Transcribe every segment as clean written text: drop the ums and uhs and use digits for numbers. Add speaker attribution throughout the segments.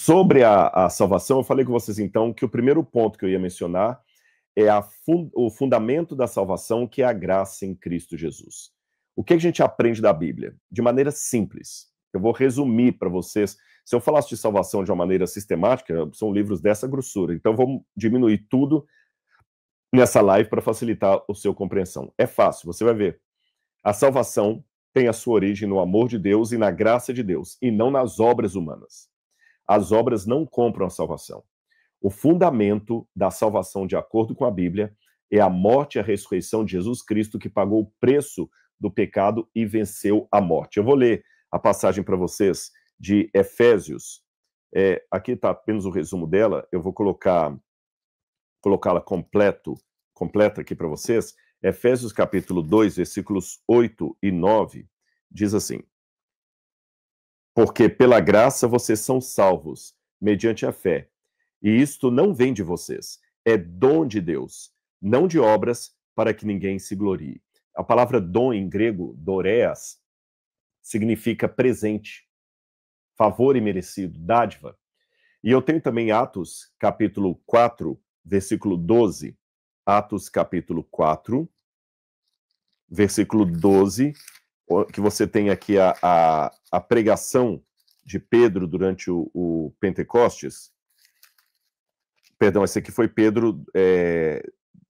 Speaker 1: Sobre a salvação, eu falei com vocês então que o primeiro ponto que eu ia mencionar é o fundamento da salvação, que é a graça em Cristo Jesus. O que a gente aprende da Bíblia? De maneira simples. Eu vou resumir para vocês. Se eu falasse de salvação de uma maneira sistemática, são livros dessa grossura. Então, vamos diminuir tudo nessa live para facilitar a sua compreensão. É fácil, você vai ver. A salvação tem a sua origem no amor de Deus e na graça de Deus, e não nas obras humanas. As obras não compram a salvação. O fundamento da salvação, de acordo com a Bíblia, é a morte e a ressurreição de Jesus Cristo, que pagou o preço do pecado e venceu a morte. Eu vou ler a passagem para vocês de Efésios. Aqui está apenas o resumo dela. Eu vou colocá-la completa aqui para vocês. Efésios capítulo 2, versículos 8 e 9, diz assim: porque pela graça vocês são salvos, mediante a fé. E isto não vem de vocês, é dom de Deus, não de obras, para que ninguém se glorie. A palavra dom em grego, doreas, significa presente, favor imerecido, dádiva. E eu tenho também Atos, capítulo 4, versículo 12. Atos, capítulo 4, versículo 12, que você tem aqui a pregação de Pedro durante o Pentecostes. Perdão, esse aqui foi Pedro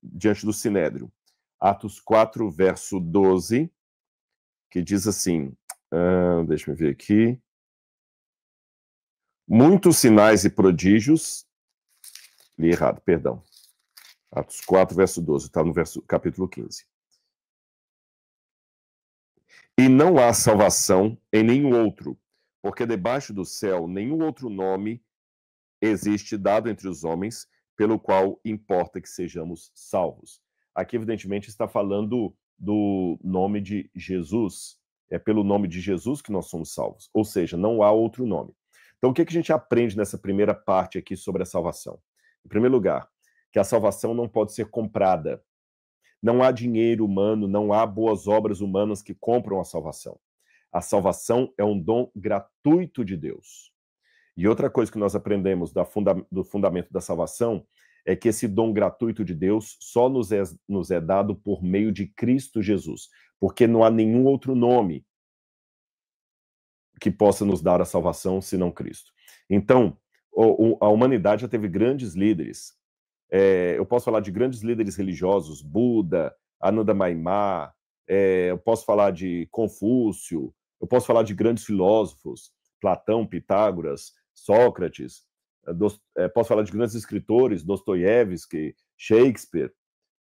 Speaker 1: diante do Sinédrio. Atos 4, verso 12, que diz assim, deixa eu ver aqui. Muitos sinais e prodígios, li errado, perdão. Atos 4, verso 12, está no capítulo 15. E não há salvação em nenhum outro, porque debaixo do céu nenhum outro nome existe dado entre os homens, pelo qual importa que sejamos salvos. Aqui, evidentemente, está falando do nome de Jesus. É pelo nome de Jesus que nós somos salvos. Ou seja, não há outro nome. Então, o que a gente aprende nessa primeira parte aqui sobre a salvação? Em primeiro lugar, que a salvação não pode ser comprada. Não há dinheiro humano, não há boas obras humanas que compram a salvação. A salvação é um dom gratuito de Deus. E outra coisa que nós aprendemos do fundamento da salvação é que esse dom gratuito de Deus só nos é dado por meio de Cristo Jesus, porque não há nenhum outro nome que possa nos dar a salvação senão Cristo. Então, a humanidade já teve grandes líderes. Eu posso falar de grandes líderes religiosos, Buda, Ananda Maimá, eu posso falar de Confúcio, eu posso falar de grandes filósofos, Platão, Pitágoras, Sócrates, posso falar de grandes escritores, Dostoiévski, Shakespeare,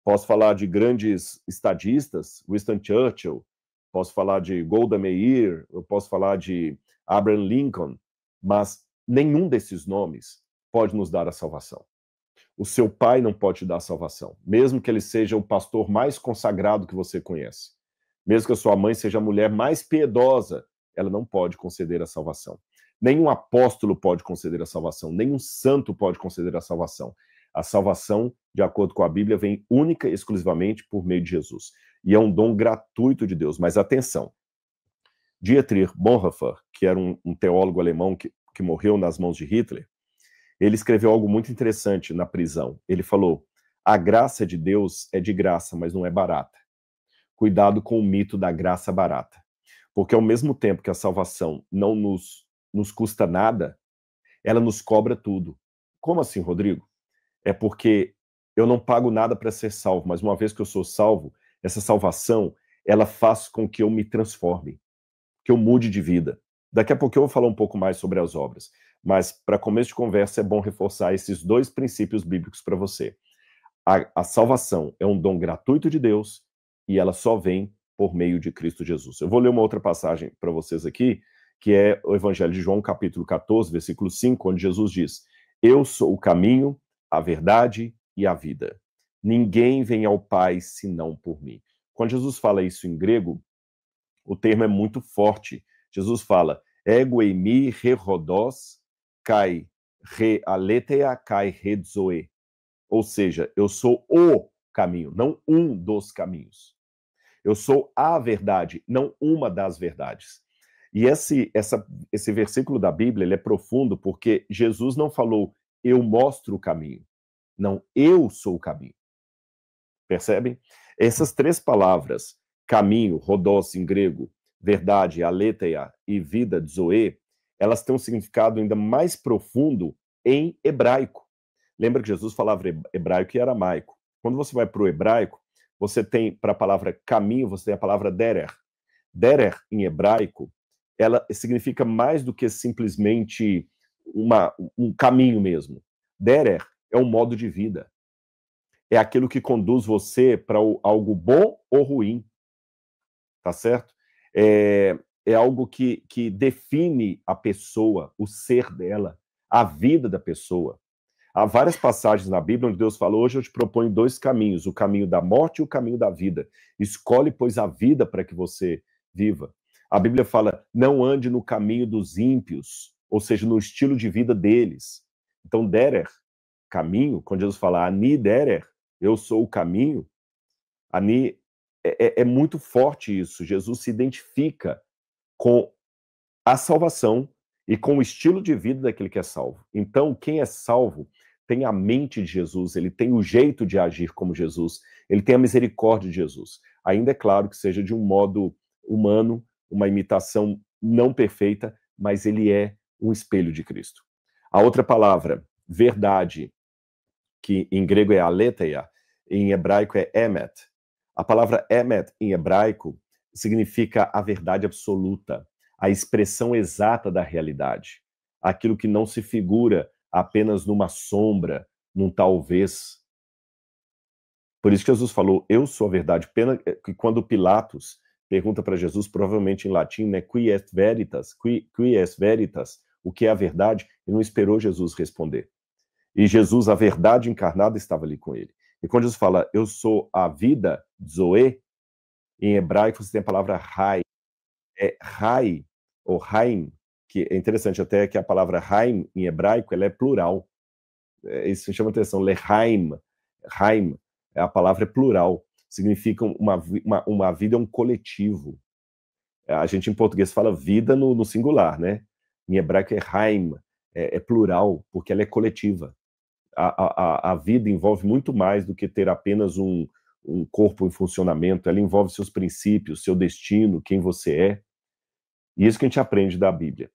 Speaker 1: posso falar de grandes estadistas, Winston Churchill, posso falar de Golda Meir, eu posso falar de Abraham Lincoln, mas nenhum desses nomes pode nos dar a salvação. O seu pai não pode te dar a salvação, mesmo que ele seja o pastor mais consagrado que você conhece. Mesmo que a sua mãe seja a mulher mais piedosa, ela não pode conceder a salvação. Nenhum apóstolo pode conceder a salvação, nenhum santo pode conceder a salvação. A salvação, de acordo com a Bíblia, vem única e exclusivamente por meio de Jesus. E é um dom gratuito de Deus. Mas atenção, Dietrich Bonhoeffer, que era um teólogo alemão que morreu nas mãos de Hitler, ele escreveu algo muito interessante na prisão. Ele falou: a graça de Deus é de graça, mas não é barata. Cuidado com o mito da graça barata. Porque ao mesmo tempo que a salvação não nos custa nada, ela nos cobra tudo. Como assim, Rodrigo? É porque eu não pago nada para ser salvo, mas uma vez que eu sou salvo, essa salvação, ela faz com que eu me transforme, que eu mude de vida. Daqui a pouco eu vou falar um pouco mais sobre as obras, mas para começo de conversa é bom reforçar esses dois princípios bíblicos para você. A salvação é um dom gratuito de Deus e ela só vem por meio de Cristo Jesus. Eu vou ler uma outra passagem para vocês aqui, que é o Evangelho de João, capítulo 14, versículo 5, onde Jesus diz: eu sou o caminho, a verdade e a vida. Ninguém vem ao Pai senão por mim. Quando Jesus fala isso em grego, o termo é muito forte. Jesus fala: ego eimi re rhodos kai re aletheia kai re zoe. Ou seja, eu sou o caminho, não um dos caminhos. Eu sou a verdade, não uma das verdades. E esse versículo da Bíblia, ele é profundo porque Jesus não falou, eu mostro o caminho. Não, eu sou o caminho. Percebem? Essas três palavras, caminho, rodós em grego, verdade, aletheia, e vida, zoe, elas têm um significado ainda mais profundo em hebraico. Lembra que Jesus falava hebraico e aramaico. Quando você vai para o hebraico, você tem, para a palavra caminho, você tem a palavra derer. Derer, em hebraico, ela significa mais do que simplesmente um caminho mesmo. Derer é um modo de vida. É aquilo que conduz você para algo bom ou ruim, tá certo? É algo que define a pessoa, o ser dela, a vida da pessoa. Há várias passagens na Bíblia onde Deus falou, hoje eu te proponho dois caminhos, o caminho da morte e o caminho da vida. Escolhe, pois, a vida para que você viva. A Bíblia fala, não ande no caminho dos ímpios, ou seja, no estilo de vida deles. Então, derer, caminho, quando Jesus fala, ani derer, eu sou o caminho, ani, é muito forte isso. Jesus se identifica com a salvação e com o estilo de vida daquele que é salvo. Então, quem é salvo tem a mente de Jesus, ele tem o jeito de agir como Jesus, ele tem a misericórdia de Jesus. Ainda é claro que seja de um modo humano, uma imitação não perfeita, mas ele é um espelho de Cristo. A outra palavra, verdade, que em grego é aletheia, em hebraico é emet. A palavra emet em hebraico significa a verdade absoluta, a expressão exata da realidade, aquilo que não se figura apenas numa sombra, num talvez. Por isso que Jesus falou, eu sou a verdade. Pena que quando Pilatos pergunta para Jesus, provavelmente em latim, né, qui est veritas, qui est veritas, o que é a verdade, ele não esperou Jesus responder. E Jesus, a verdade encarnada, estava ali com ele. E quando Jesus fala, eu sou a vida, zoe, em hebraico você tem a palavra rai. É rai, ou haim, que é interessante até que a palavra haim, em hebraico, ela é plural. Isso me chama atenção, lehaim, haim, a palavra é plural. Significa uma vida, é um coletivo. A gente em português fala vida no singular, né? Em hebraico é haim, é plural, porque ela é coletiva. A vida envolve muito mais do que ter apenas um corpo em funcionamento, ela envolve seus princípios, seu destino, quem você é. E isso que a gente aprende da Bíblia.